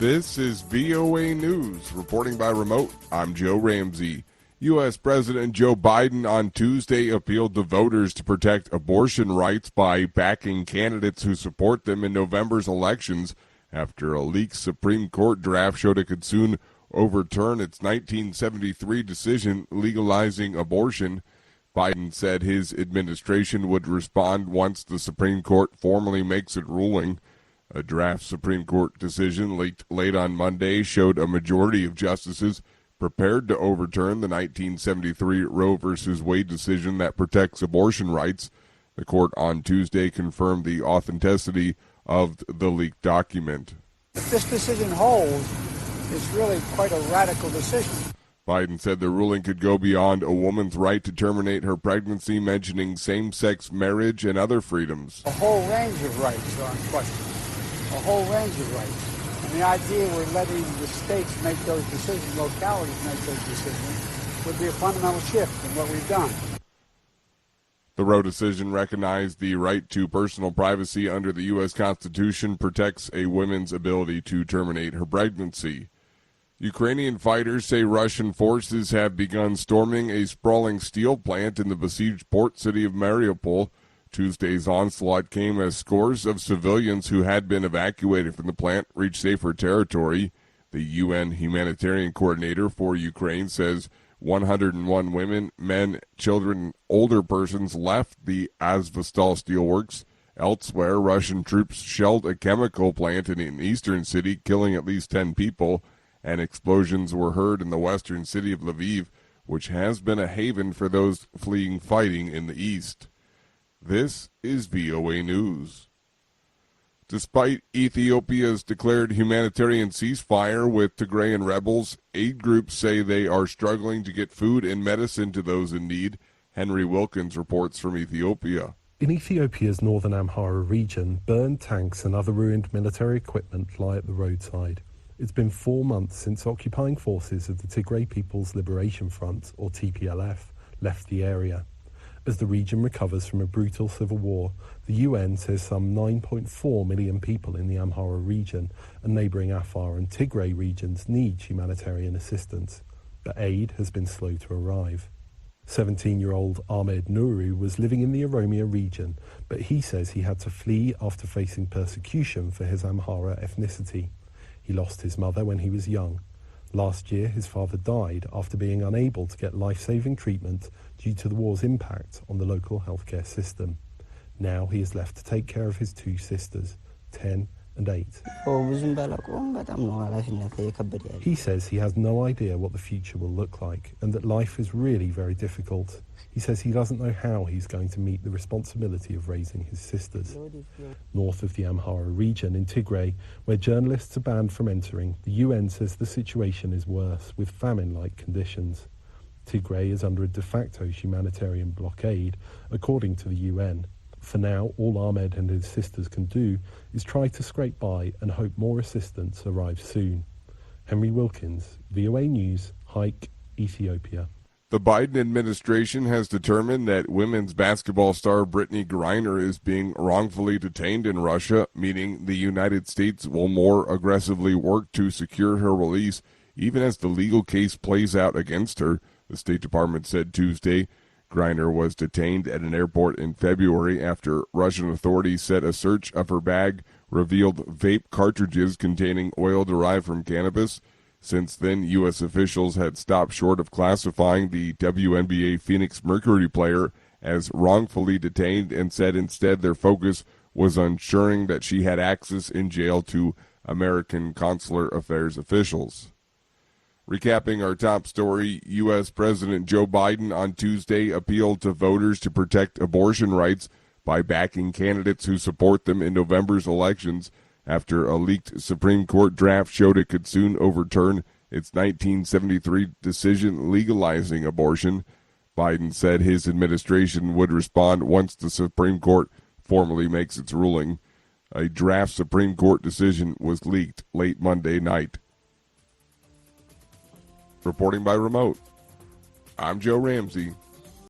This is VOA News. Reporting by remote, I'm Joe Ramsey. U.S. President Joe Biden on Tuesday appealed to voters to protect abortion rights by backing candidates who support them in November's elections after a leaked Supreme Court draft showed it could soon overturn its 1973 decision legalizing abortion. Biden said his administration would respond once the Supreme Court formally makes its ruling. A draft Supreme Court decision leaked late on Monday showed a majority of justices prepared to overturn the 1973 Roe v. Wade decision that protects abortion rights. The court on Tuesday confirmed the authenticity of the leaked document. If this decision holds, it's really quite a radical decision. Biden said the ruling could go beyond a woman's right to terminate her pregnancy, mentioning same-sex marriage and other freedoms. A whole range of rights are in question. A whole range of rights. And the idea we're letting the states make those decisions, localities make those decisions, would be a fundamental shift in what we've done. The Roe decision recognized the right to personal privacy under the U.S. Constitution, protects a woman's ability to terminate her pregnancy. Ukrainian fighters say Russian forces have begun storming a sprawling steel plant in the besieged port city of Mariupol. Tuesday's onslaught came as scores of civilians who had been evacuated from the plant reached safer territory. The UN humanitarian coordinator for Ukraine says 101 women, men, children, older persons left the Azovstal steelworks. Elsewhere, Russian troops shelled a chemical plant in an eastern city, killing at least 10 people, and explosions were heard in the western city of Lviv, which has been a haven for those fleeing fighting in the east. This is VOA News. Despite Ethiopia's declared humanitarian ceasefire with Tigrayan rebels, aid groups say they are struggling to get food and medicine to those in need. Henry Wilkins reports from Ethiopia. In Ethiopia's northern Amhara region, burned tanks and other ruined military equipment lie at the roadside. It's been 4 months since occupying forces of the Tigray People's Liberation Front, or TPLF, left the area. As the region recovers from a brutal civil war, the UN says some 9.4 million people in the Amhara region and neighbouring Afar and Tigray regions need humanitarian assistance, but aid has been slow to arrive. 17-year-old Ahmed Nuru was living in the Oromia region, but he says he had to flee after facing persecution for his Amhara ethnicity. He lost his mother when he was young. Last year, his father died after being unable to get life-saving treatment due to the war's impact on the local healthcare system. Now he is left to take care of his two sisters, 10 and 8. He says he has no idea what the future will look like and that life is really very difficult. He says he doesn't know how he's going to meet the responsibility of raising his sisters. North of the Amhara region in Tigray, where journalists are banned from entering, the UN says the situation is worse, with famine-like conditions. Tigray is under a de facto humanitarian blockade, according to the UN. For now, all Ahmed and his sisters can do is try to scrape by and hope more assistance arrives soon. Henry Wilkins, VOA News, Haik, Ethiopia. The Biden administration has determined that women's basketball star Brittany Griner is being wrongfully detained in Russia, meaning the United States will more aggressively work to secure her release, even as the legal case plays out against her, the State Department said Tuesday. Griner was detained at an airport in February after Russian authorities said a search of her bag revealed vape cartridges containing oil derived from cannabis. Since then, U.S. officials had stopped short of classifying the WNBA Phoenix Mercury player as wrongfully detained and said instead their focus was on ensuring that she had access in jail to American consular affairs officials. Recapping our top story, U.S. President Joe Biden on Tuesday appealed to voters to protect abortion rights by backing candidates who support them in November's elections after a leaked Supreme Court draft showed it could soon overturn its 1973 decision legalizing abortion. Biden said his administration would respond once the Supreme Court formally makes its ruling. A draft Supreme Court decision was leaked late Monday night. Reporting by remote, I'm Joe Ramsey.